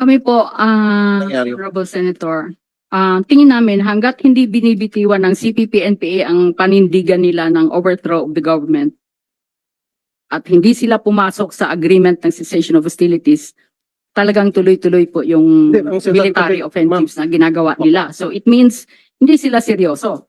Kami po, Nangyari. Honorable Senator, tingin namin hanggat hindi binibitiwan ng CPP NPA ang panindigan nila ng overthrow of the government at hindi sila pumasok sa agreement ng cessation of hostilities, talagang tuloy-tuloy po yung Hindi, ang sinasabi military kasi, offensives na ginagawa nila. So it means hindi sila seryoso.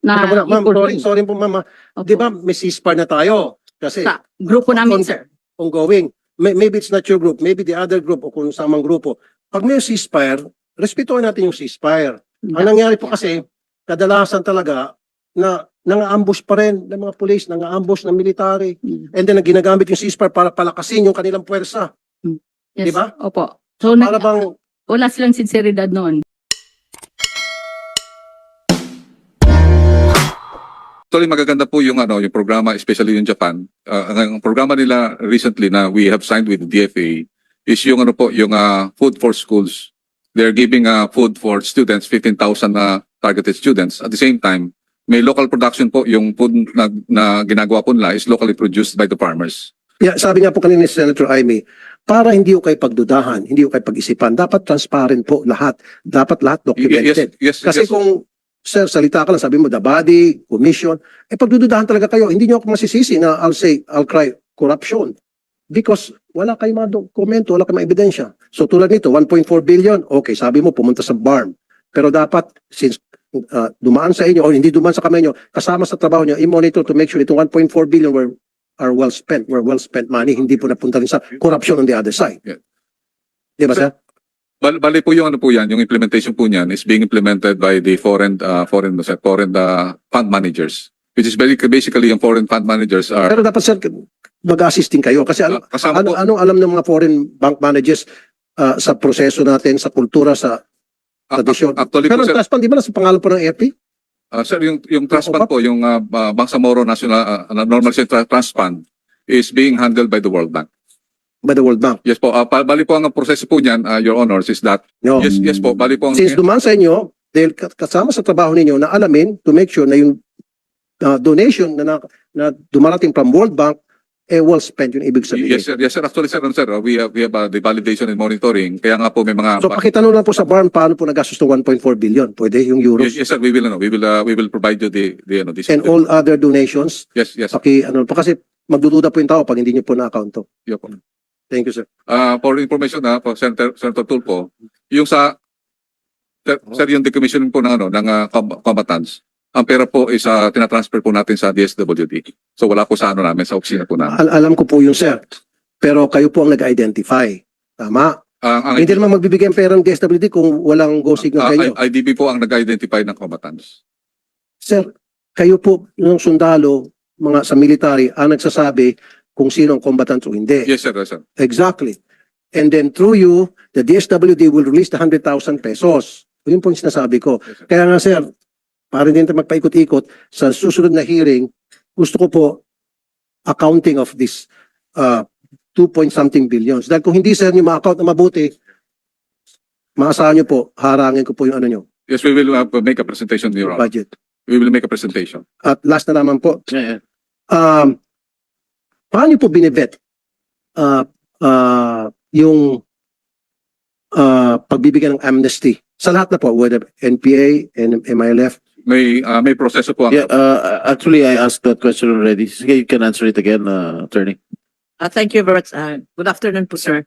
Na Ma'am, sorry po ma'am. Opo. Di ba may ceasefire na tayo? Kasi Sa grupo namin, sir. ongoing. Maybe it's not your group, maybe the other group o kung samang grupo. Pag may ceasefire, respetuhin natin yung ceasefire. Ang nangyari po kasi, kadalasan talaga na nang-ambush pa rin ng mga police, nang-ambush ng military, and then ginagamit yung ceasefire para palakasin yung kanilang puwersa. Yes, Diba? Opo. So Para bang wala silang sinseridad noon. Actually, magaganda po yung yung programa, especially in Japan. Ang programa nila recently na we have signed with the DFA is yung yung food for schools. They're giving food for students, 15,000 targeted students. At the same time, may local production po, yung food na ginagawa po nila is locally produced by the farmers. Yeah, sabi nga po kanina ni Senator Aimee, para hindi ko kayo pagdudahan, hindi ko kayo pag-isipan, dapat transparent po lahat. Dapat lahat documented. Yes, Kasi yes. kung, sir, salita ka lang, sabi mo, the body, commission, pagdududahan talaga kayo, hindi nyo ako masisisi na I'll cry corruption. Because wala kayong mga dokumento, wala kayong mga ebidensya. So tulad nito, 1.4 billion, okay, sabi mo, pumunta sa barn. Pero dapat, since dumaan sa inyo, o hindi dumaan sa kamay nyo, kasama sa trabaho nyo, i-monitor to make sure itong 1.4 billion are well spent money, hindi po napunta rin sa corruption on the other side. Yeah. Di ba, sir? Bali po yung po yan, yung implementation po niyan is being implemented by the foreign fund managers, which is basically yung foreign fund managers are Pero dapat, sir, mag-assisting kayo. Kasi kasama po. anong alam ng mga foreign bank managers sa proseso natin, sa kultura, sa tradisyon? Actually Pero po, sir, ang trust fund, di ba nasa pangalan po ng FP? sir, yung trust fund po, yung Bangsamoro National Normal Central Trust Fund is being handled by the World Bank. By the World Bank. Yes po, bali po ang proseso po niyan, Your Honors, is that No. yes po, bali po ang Since dumaan sa inyo, dahil kasama sa trabaho ninyo na alamin to make sure na yung donation na dumarating from World Bank, well spent, yung ibig sabihin. Yes sir, actually sir, we have the validation and monitoring, kaya nga po may mga So pakitanong lang po sa barn paano po nagastos ng 1.4 billion? Pwede yung euros? yes sir, we will provide you this And all other donations? yes Pa kasi magdududa po yung tao pag hindi nyo po na-account to. yeah, po. Thank you, sir. For information po Senator Tulfo, yung sa sir, yung decommissioning po ng combatants, ang pera po is tinatransfer po natin sa DSWD. So wala po sa namin, sa opisina po namin. Alam ko po yung sir. Pero kayo po ang nag-identify. Tama? Hindi naman magbibigay ang pera ng DSWD kung walang go signal kayo. IDB po ang nag-identify ng combatants. Sir, kayo po ng sundalo, mga sa military, ang nagsasabi kung sino ang combatant o hindi. Yes sir, yes sir. Exactly. And then through you, the DSWD will release the 100,000 pesos. Yun po yung sinasabi ko. Yes, sir. Kaya nga sir, para din tayo magpaikot-ikot, sa susunod na hearing, gusto ko po accounting of this 2-point-something billions. Dahil kung hindi sir nyo ma-account na mabuti, maasahan nyo po, harangin ko po yung ano nyo, Yes, we will make a presentation, Your Honor. budget. We will make a presentation. At last na naman po, paano po binibet yung pagbibigyan ng amnesty sa lahat na po, whether NPA and MILF? May proseso po ang Yeah, actually, I asked that question already. Sige, you can answer it again, attorney. Thank you very much. Good afternoon po, sir.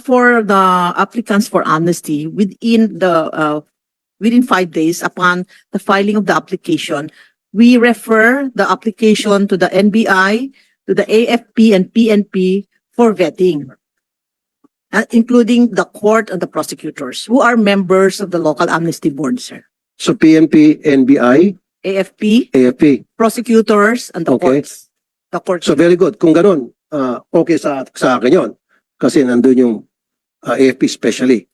For the applicants for amnesty, within 5 days upon the filing of the application, we refer the application to the NBI, to the AFP and PNP for vetting, including the court and the prosecutors, who are members of the local amnesty board, sir. So PNP, NBI, AFP, AFP. prosecutors, and the Okay. courts. The court. So very good. Kung ganun, okay sa akin yun. Kasi nandun yung AFP especially.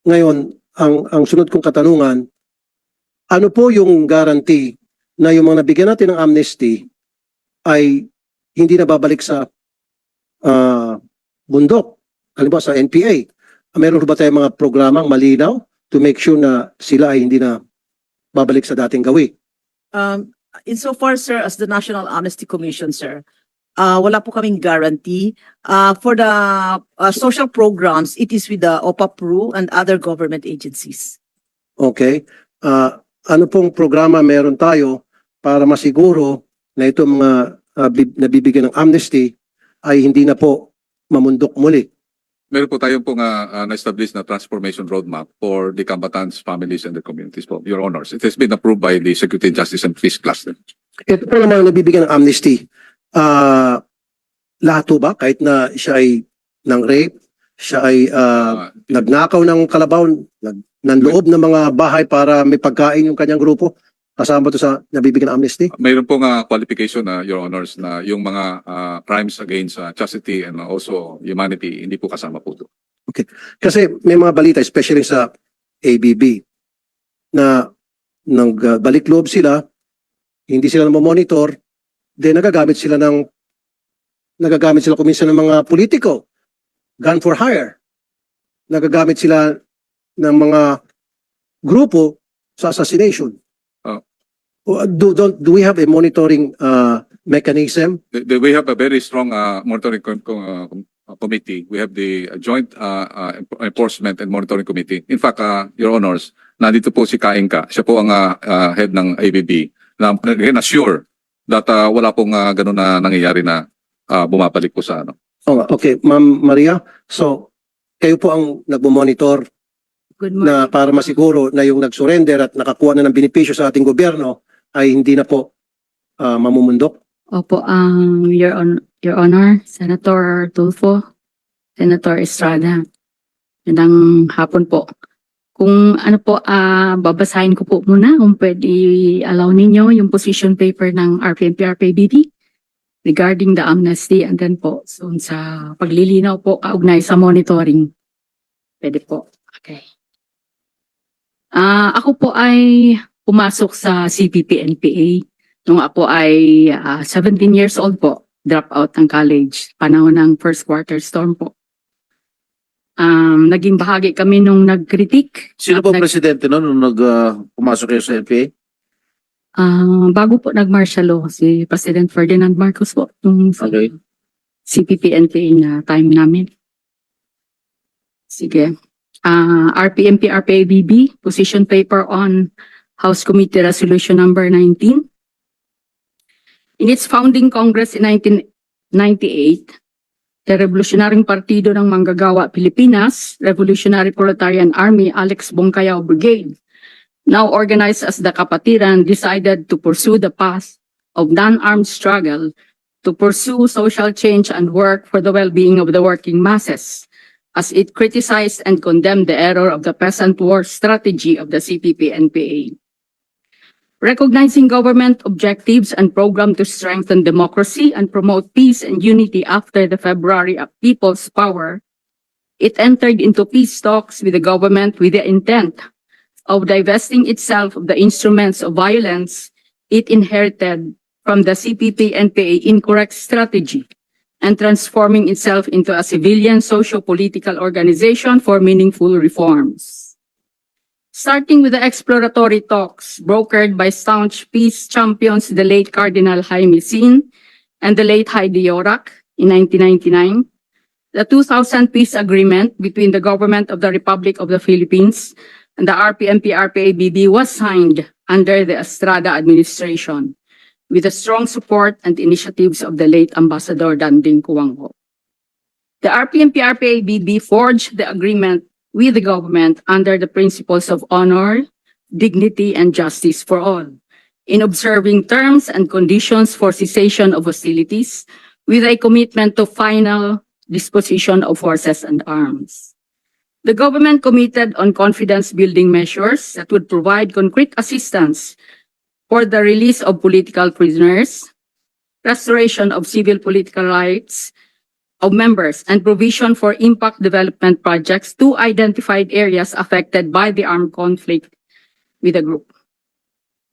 Ngayon, ang sunod kong katanungan, ano po yung guarantee na yung mga nabigyan natin ng amnesty ay hindi na babalik sa bundok? Halimbawa sa NPA. Meron ba tayong mga programang malinaw to make sure na sila ay hindi na babalik sa dating gawi? Insofar, sir, as the National Amnesty Commission, sir, wala po kaming guarantee. For the social programs, it is with the OPA-PRU and other government agencies. Okay. Ano pong programa meron tayo para masiguro na itong mga nabibigyan ng amnesty ay hindi na po mamundok muli? Meron po tayong pong na-establish na transformation roadmap for the combatants, families, and the communities po, Your Honors. It has been approved by the Security, Justice, and Peace Cluster. Ito po naman nabibigyan ng amnesty. Lahat po ba? Kahit na siya ay ng rape, siya ay nagnakaw ng kalabaw, ng loob ng mga bahay para may pagkain yung kanyang grupo, kasama to sa nabibigyan ng amnesty? Mayroon pong qualification na Your Honors na yung mga crimes against chastity and also humanity hindi po kasama po doon. Kasi may mga balita, especially sa ABB, na nagbalik loob sila, hindi sila monitor, then nagagamit sila kuminsan ng mga politiko, gun for hire. Nagagamit sila ng mga grupo sa assassination. Do we have a monitoring mechanism? We have a very strong monitoring committee. We have the Joint Enforcement and Monitoring Committee. In fact, Your Honors, nandito po si Kainka. Siya po ang head ng ABB na assure that wala pong ganun na nangyayari na bumabalik po sa ano. Okay, Ma'am Maria. So, kayo po ang nagmo-monitor Good na morning. para masiguro na yung nag-surrender at nakakuha na ng benepisyo sa ating gobyerno ay hindi na po mamumundok? Opo, Your Honor, Senator Tulfo, Senator Estrada. Magandang hapon po. Kung ano po, babasahin ko po muna kung pwede allow ninyo yung position paper ng RPNP-RPBB regarding the amnesty and then po sa paglilinaw po kaugnay sa monitoring. Pwede po. Okay. Ako po ay pumasok sa CPP NPA nung ako ay 17 years old po, drop out ng college, panahon ng first quarter storm po. Naging bahagi kami nung nag-critique. Sino po presidente noon nung pumasok kayo sa NPA? Bago po nag-martial law, si President Ferdinand Marcos po, nung sa Okay. CPP NPA na time namin. Sige. RPMP RPABB, position paper on House Committee Resolution number 19. In its founding Congress in 1998, the Revolutionaryong Partido ng Manggagawa Pilipinas, Revolutionary Proletarian Army, Alex Bongcayao Brigade, now organized as the Kapatiran, decided to pursue the path of non-armed struggle to pursue social change and work for the well-being of the working masses, as it criticized and condemned the error of the peasant war strategy of the CPP-NPA. Recognizing government objectives and program to strengthen democracy and promote peace and unity after the February People's Power, it entered into peace talks with the government with the intent of divesting itself of the instruments of violence it inherited from the CPP-NPA incorrect strategy and transforming itself into a civilian socio-political organization for meaningful reforms. Starting with the exploratory talks brokered by staunch peace champions, the late Cardinal Jaime Sin and the late Heidi Yorak in 1999, the 2000 peace agreement between the government of the Republic of the Philippines and the RPMP-RPABB was signed under the Estrada administration with the strong support and initiatives of the late Ambassador Danding Cojuanggo. The RPMP-RPABB forged the agreement with the government under the principles of honor, dignity, and justice for all, in observing terms and conditions for cessation of hostilities with a commitment to final disposition of forces and arms. The government committed on confidence-building measures that would provide concrete assistance for the release of political prisoners, restoration of civil political rights of members, and provision for impact development projects to identified areas affected by the armed conflict with the group.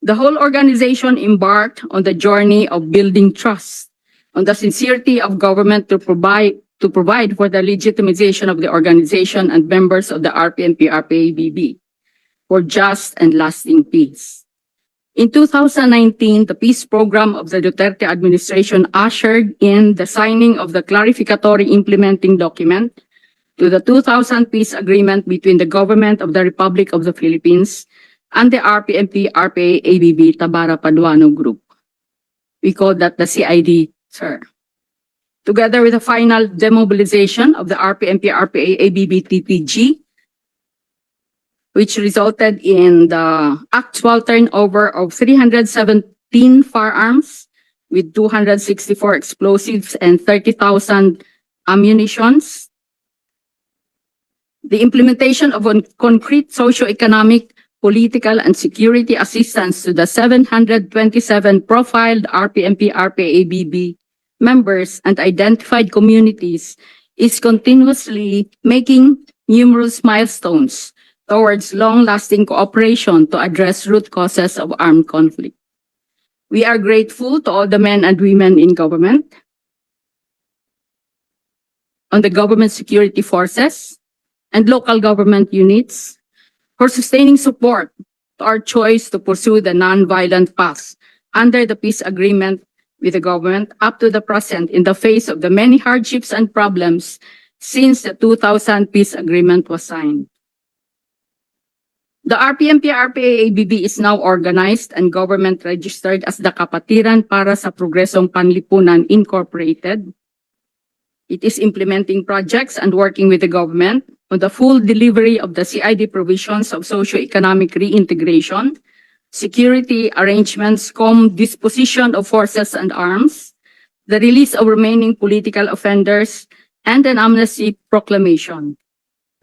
The whole organization embarked on the journey of building trust on the sincerity of government to provide for the legitimization of the organization and members of the RPNP-RPABB for just and lasting peace. In 2019, the peace program of the Duterte administration ushered in the signing of the clarificatory implementing document to the 2000 peace agreement between the government of the Republic of the Philippines and the RPMP RPA ABB Tabara Paduano Group. We call that the CID, sir. Together with the final demobilization of the RPMP RPA ABB TPG, which resulted in the actual turnover of 317 firearms with 264 explosives and 30,000 ammunitions. The implementation of concrete socio-economic, political, and security assistance to the 727 profiled RPMP RPA ABB members and identified communities is continuously making numerous milestones towards long-lasting cooperation to address root causes of armed conflict. We are grateful to all the men and women in government, on the government security forces, and local government units for sustaining support to our choice to pursue the non-violent path under the peace agreement with the government up to the present in the face of the many hardships and problems since the 2000 peace agreement was signed. The RPMP RPA ABB is now organized and government registered as the Kapatiran para sa Progresong Panlipunan Incorporated. It is implementing projects and working with the government on the full delivery of the CID provisions of socio-economic reintegration, security arrangements, disposition of forces and arms, the release of remaining political offenders, and an amnesty proclamation.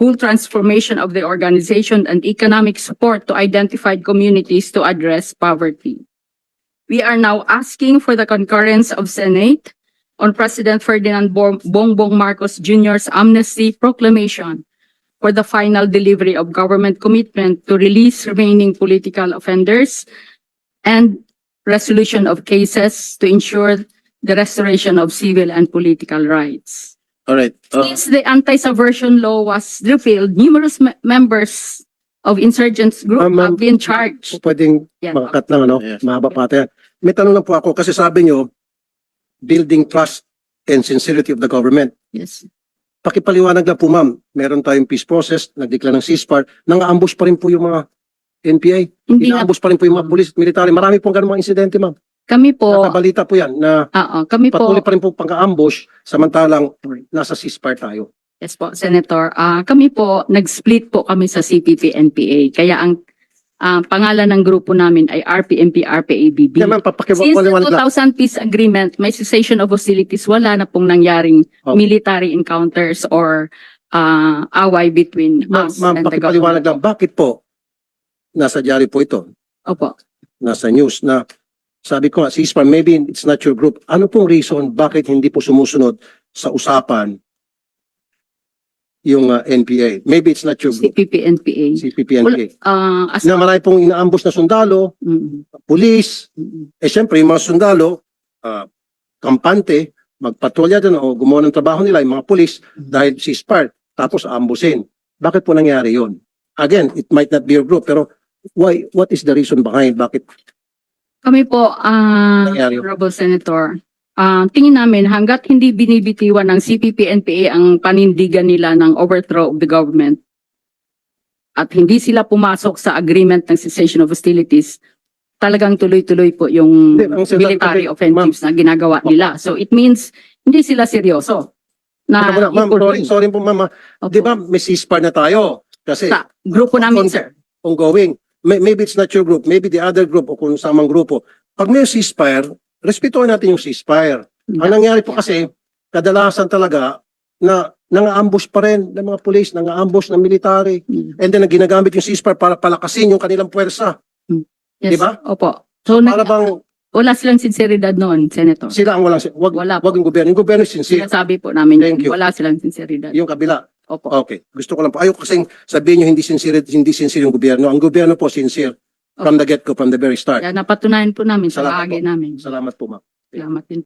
Full transformation of the organization and economic support to identified communities to address poverty. We are now asking for the concurrence of Senate on President Ferdinand Bongbong Marcos Jr.'s amnesty proclamation for the final delivery of government commitment to release remaining political offenders and resolution of cases to ensure the restoration of civil and political rights. All right. Since the anti-subversion law was repealed, numerous members of insurgents group have been charged. Pwedeng Yeah. makakat lang, ano? Yes. Mahaba pa tayo. May tanong lang po ako kasi sabi nyo, building trust and sincerity of the government. Yes. Pakipaliwanag lang po, ma'am. Meron tayong peace process, nag-declare ng ceasefire, nang-ambush pa rin po yung mga NPA. Hindi na, Ina-ambush pa rin po yung mga pulis, military. Marami pong ganung mga insidente, ma'am. kami po, Nakabalita po yan na kami po, patuloy pa rin po pang-ambush samantalang nasa ceasefire tayo. yes po, Senator, kami po, nag-split po kami sa CPP NPA. Kaya ang pangalan ng grupo namin ay RPMP RPA ABB. Kaya ma'am, Since the papakiwaliwanag lang. 2000 peace agreement, may cessation of hostilities, wala na pong nangyaring Okay. military encounters or away between Ma'am, us ma'am, and the pakipaliwanag government. lang. Bakit po nasa diary po ito? Opo. Nasa news na sabi ko nga, ceasefire, maybe it's not your group. Ano pong reason bakit hindi po sumusunod sa usapan yung NPA? Maybe it's not your group, CPP NPA. CPP Wala, NPA. as Na marami pong inaambush na sundalo, pulis, syempre yung mga sundalo, kampante, magpatrolya doon o gumawa ng trabaho nila, yung mga pulis, dahil ceasefire, tapos ambusin. Bakit po nangyari yun? Again, it might not be your group, pero why? What is the reason behind? Bakit? Kami po, Nangyari yun? Honorable Senator, tingin namin hanggat hindi binibitiwan ng CPP NPA ang panindigan nila ng overthrow of the government at hindi sila pumasok sa agreement ng cessation of hostilities, talagang tuloy-tuloy po yung Hindi, ang sinasabi- military offensives na ginagawa nila. So it means hindi sila seryoso. Na Ma'am, sorry po ma'am. Opo. Di ba may ceasefire na tayo? Kasi Sa grupo namin, sir. ongoing. Maybe it's not your group, maybe the other group o kung samang grupo. Pag may ceasefire, respetuhin natin yung ceasefire. Ang nangyari po kasi, kadalasan talaga na nang-ambush pa rin ng mga police, nang-ambush ng military, and then ginagamit yung ceasefire para palakasin yung kanilang puwersa. Yes, Diba? Opo. So Para bang wala silang sinseridad noon, Senator. sila ang walang, Wala po. wag yung gobyerno. Yung gobyerno sincere. Sinasabi po namin, Thank you. wala silang sinseridad. Yung kabila. Opo. Okay. Gusto ko lang po. Ayoko kasing sabihin nyo hindi sincere yung gobyerno. Ang gobyerno po sincere. From the get-go, from the very start. Kaya napatunayan po namin sa Salamat bahagi po. namin. Salamat po, ma'am. Salamat din.